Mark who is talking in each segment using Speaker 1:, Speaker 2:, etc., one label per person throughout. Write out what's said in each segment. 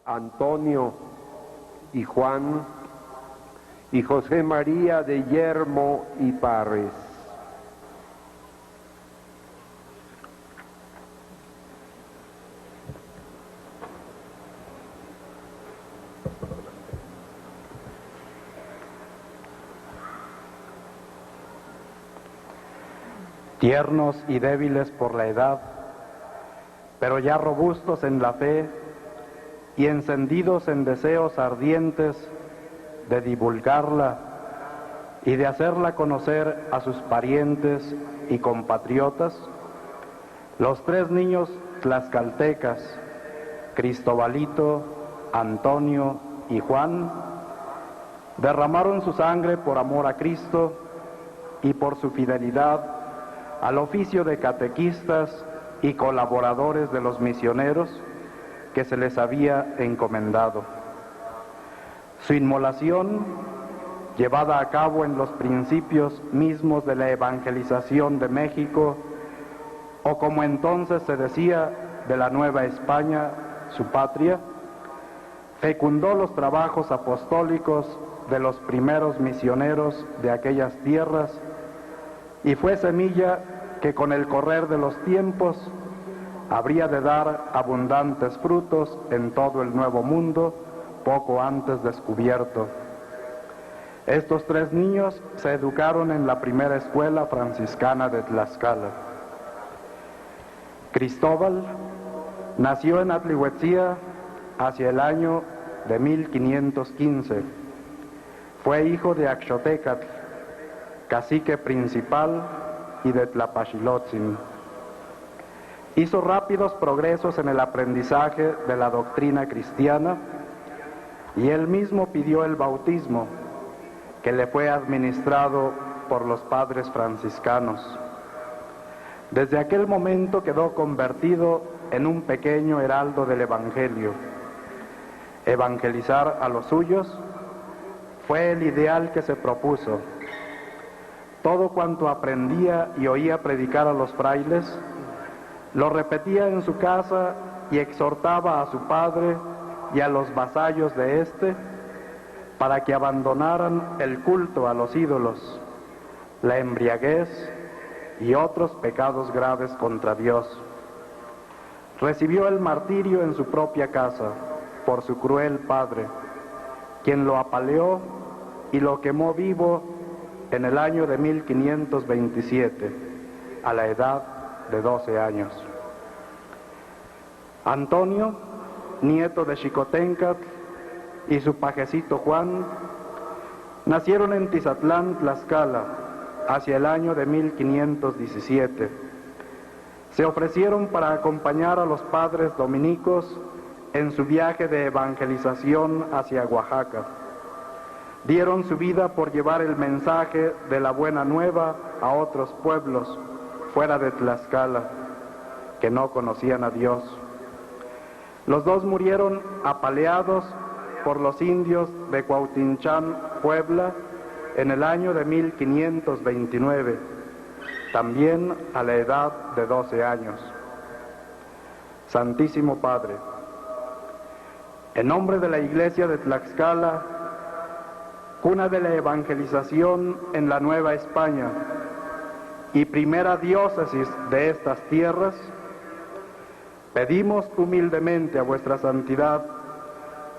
Speaker 1: Antonio y Juan, y José María de Yermo y Parres.
Speaker 2: Tiernos y débiles por la edad, pero ya robustos en la fe y encendidos en deseos ardientes de divulgarla y de hacerla conocer a sus parientes y compatriotas, los tres niños tlaxcaltecas, Cristobalito, Antonio y Juan, derramaron su sangre por amor a Cristo y por su fidelidad al oficio de catequistas y colaboradores de los misioneros que se les había encomendado. Su inmolación, llevada a cabo en los principios mismos de la evangelización de México, o como entonces se decía, de la Nueva España, su patria, fecundó los trabajos apostólicos de los primeros misioneros de aquellas tierras y fue semilla que con el correr de los tiempos habría de dar abundantes frutos en todo el Nuevo Mundo, poco antes descubierto. Estos tres niños se educaron en la primera escuela franciscana de Tlaxcala. Cristóbal nació en Atlihuetzía hacia el año de 1515. Fue hijo de Axotecatl, cacique principal, y de Tlapaxilotzin. Hizo rápidos progresos en el aprendizaje de la doctrina cristiana y él mismo pidió el bautismo, que le fue administrado por los padres franciscanos. Desde aquel momento quedó convertido en un pequeño heraldo del Evangelio. Evangelizar a los suyos fue el ideal que se propuso. Todo cuanto aprendía y oía predicar a los frailes, lo repetía en su casa y exhortaba a su padre y a los vasallos de éste para que abandonaran el culto a los ídolos, la embriaguez y otros pecados graves contra Dios. Recibió el martirio en su propia casa por su cruel padre, quien lo apaleó y lo quemó vivo en el año de 1527, a la edad de 12 años. Antonio, nieto de Xicoténcatl, y su pajecito Juan, nacieron en Tizatlán, Tlaxcala, hacia el año de 1517. Se ofrecieron para acompañar a los padres dominicos en su viaje de evangelización hacia Oaxaca. Dieron su vida por llevar el mensaje de la buena nueva a otros pueblos fuera de Tlaxcala, que no conocían a Dios. Los dos murieron apaleados por los indios de Cuautinchán, Puebla, en el año de 1529, también a la edad de 12 años. Santísimo Padre, en nombre de la Iglesia de Tlaxcala, cuna de la evangelización en la Nueva España y primera diócesis de estas tierras, pedimos humildemente a vuestra santidad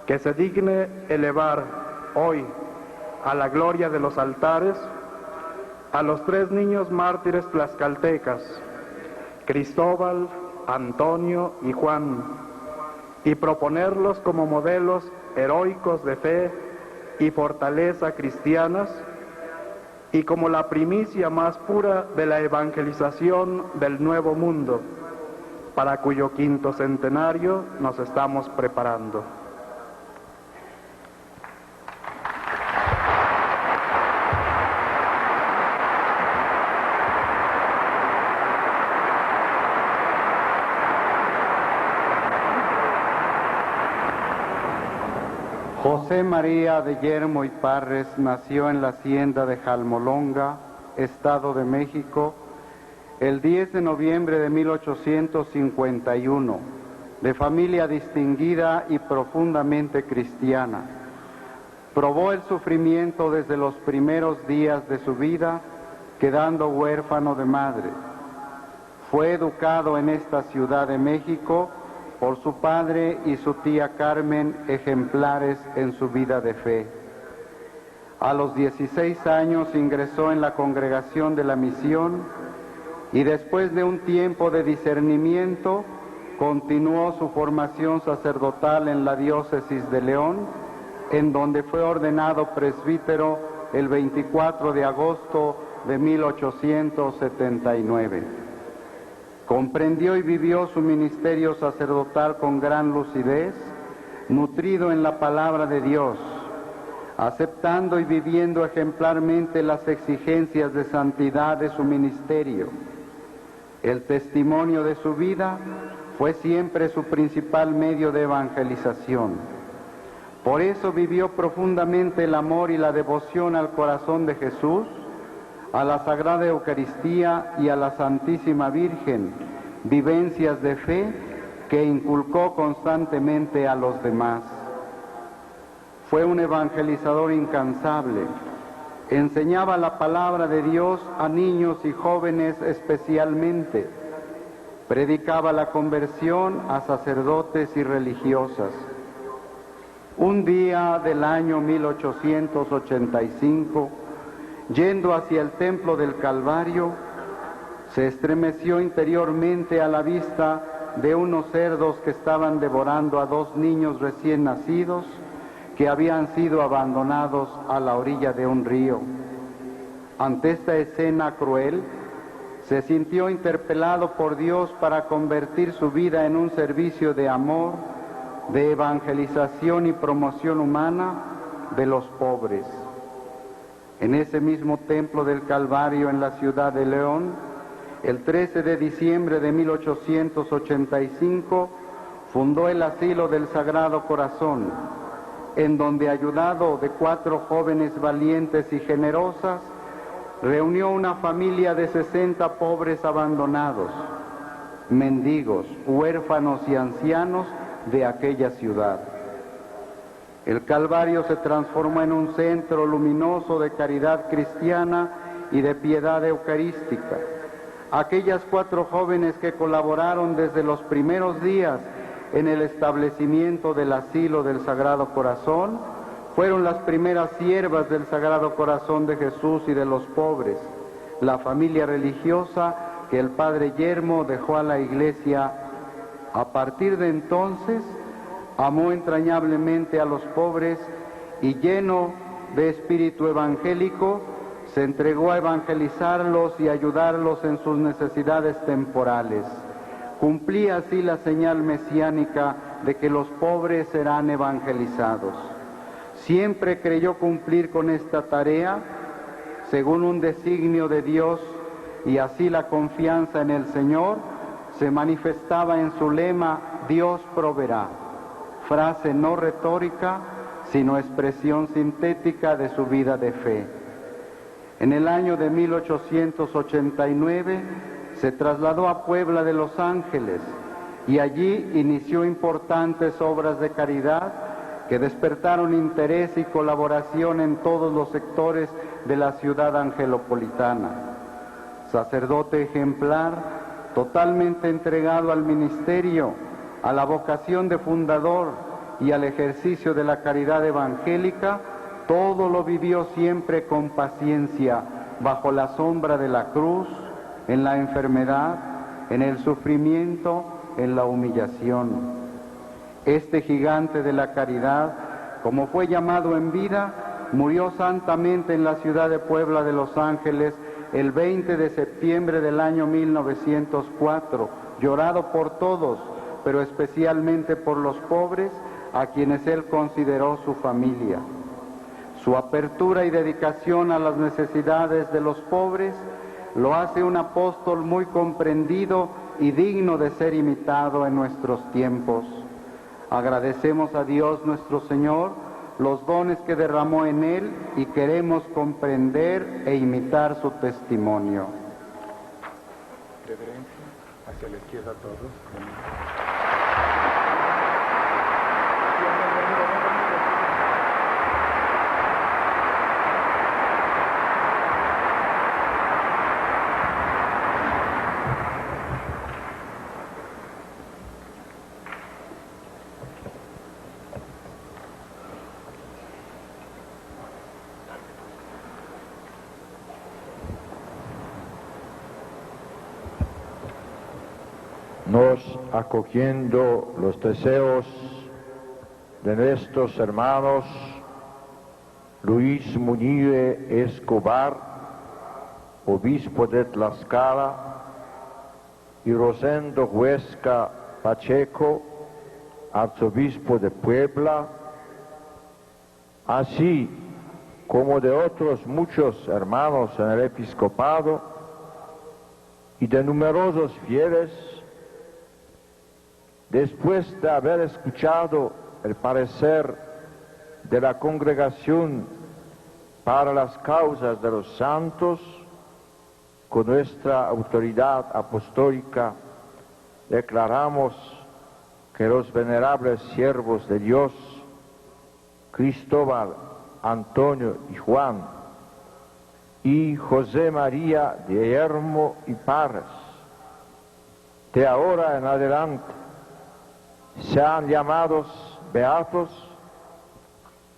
Speaker 2: que se digne elevar hoy a la gloria de los altares a los tres niños mártires tlaxcaltecas, Cristóbal, Antonio y Juan, y proponerlos como modelos heroicos de fe y fortaleza cristianas, y como la primicia más pura de la evangelización del Nuevo Mundo, para cuyo quinto centenario nos estamos preparando.
Speaker 3: José María de Yermo y Parres nació en la hacienda de Jalmolonga, Estado de México, el 10 de noviembre de 1851, de familia distinguida y profundamente cristiana. Probó el sufrimiento desde los primeros días de su vida, quedando huérfano de madre. Fue educado en esta Ciudad de México por su padre y su tía Carmen, ejemplares en su vida de fe. A los 16 años ingresó en la Congregación de la Misión y después de un tiempo de discernimiento continuó su formación sacerdotal en la diócesis de León, en donde fue ordenado presbítero el 24 de agosto de 1879. Comprendió y vivió su ministerio sacerdotal con gran lucidez, nutrido en la palabra de Dios, aceptando y viviendo ejemplarmente las exigencias de santidad de su ministerio. El testimonio de su vida fue siempre su principal medio de evangelización. Por eso vivió profundamente el amor y la devoción al corazón de Jesús, a la Sagrada Eucaristía y a la Santísima Virgen, vivencias de fe que inculcó constantemente a los demás. Fue un evangelizador incansable. Enseñaba la palabra de Dios a niños y jóvenes especialmente. Predicaba la conversión a sacerdotes y religiosas. Un día del año 1885, yendo hacia el templo del Calvario, se estremeció interiormente a la vista de unos cerdos que estaban devorando a dos niños recién nacidos que habían sido abandonados a la orilla de un río. Ante esta escena cruel, se sintió interpelado por Dios para convertir su vida en un servicio de amor, de evangelización y promoción humana de los pobres. En ese mismo templo del Calvario en la ciudad de León, el 13 de diciembre de 1885, fundó el Asilo del Sagrado Corazón, en donde, ayudado de 4 jóvenes valientes y generosas, reunió una familia de 60 pobres abandonados, mendigos, huérfanos y ancianos de aquella ciudad. El Calvario se transformó en un centro luminoso de caridad cristiana y de piedad eucarística. Aquellas 4 jóvenes que colaboraron desde los primeros días en el establecimiento del Asilo del Sagrado Corazón fueron las primeras siervas del Sagrado Corazón de Jesús y de los pobres, la familia religiosa que el Padre Yermo dejó a la Iglesia. A partir de entonces, amó entrañablemente a los pobres y, lleno de espíritu evangélico, se entregó a evangelizarlos y ayudarlos en sus necesidades temporales. Cumplía así la señal mesiánica de que los pobres serán evangelizados. Siempre creyó cumplir con esta tarea según un designio de Dios, y así la confianza en el Señor se manifestaba en su lema: Dios proveerá, frase no retórica, sino expresión sintética de su vida de fe. En el año de 1889 se trasladó a Puebla de Los Ángeles y allí inició importantes obras de caridad que despertaron interés y colaboración en todos los sectores de la ciudad angelopolitana. Sacerdote ejemplar, totalmente entregado al ministerio, a la vocación de fundador y al ejercicio de la caridad evangélica, todo lo vivió siempre con paciencia, bajo la sombra de la cruz, en la enfermedad, en el sufrimiento, en la humillación. Este gigante de la caridad, como fue llamado en vida, murió santamente en la ciudad de Puebla de Los Ángeles el 20 de septiembre del año 1904, llorado por todos, pero especialmente por los pobres, a quienes él consideró su familia. Su apertura y dedicación a las necesidades de los pobres lo hace un apóstol muy comprendido y digno de ser imitado en nuestros tiempos. Agradecemos a Dios nuestro Señor los dones que derramó en él y queremos comprender e imitar su testimonio.
Speaker 4: Reverencia hacia la izquierda todos. nos acogiendo los deseos de nuestros hermanos Luis Muñiz Escobar, obispo de Tlaxcala, y Rosendo Huesca Pacheco, arzobispo de Puebla, así como de otros muchos hermanos en el episcopado y de numerosos fieles, después de haber escuchado el parecer de la Congregación para las Causas de los Santos, con nuestra autoridad apostólica declaramos que los venerables siervos de Dios, Cristóbal, Antonio y Juan, y José María de Guillermo y Parres, de ahora en adelante sean llamados beatos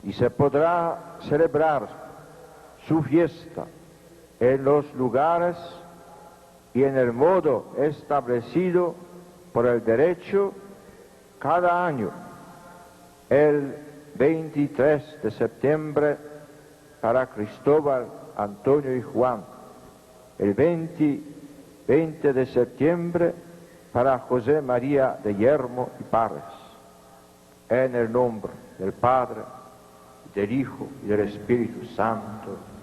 Speaker 4: y se podrá celebrar su fiesta en los lugares y en el modo establecido por el derecho cada año, el 23 de septiembre para Cristóbal, Antonio y Juan, el 20 de septiembre para José María de Guillermo y Parres, en el nombre del Padre, del Hijo y del Espíritu Santo.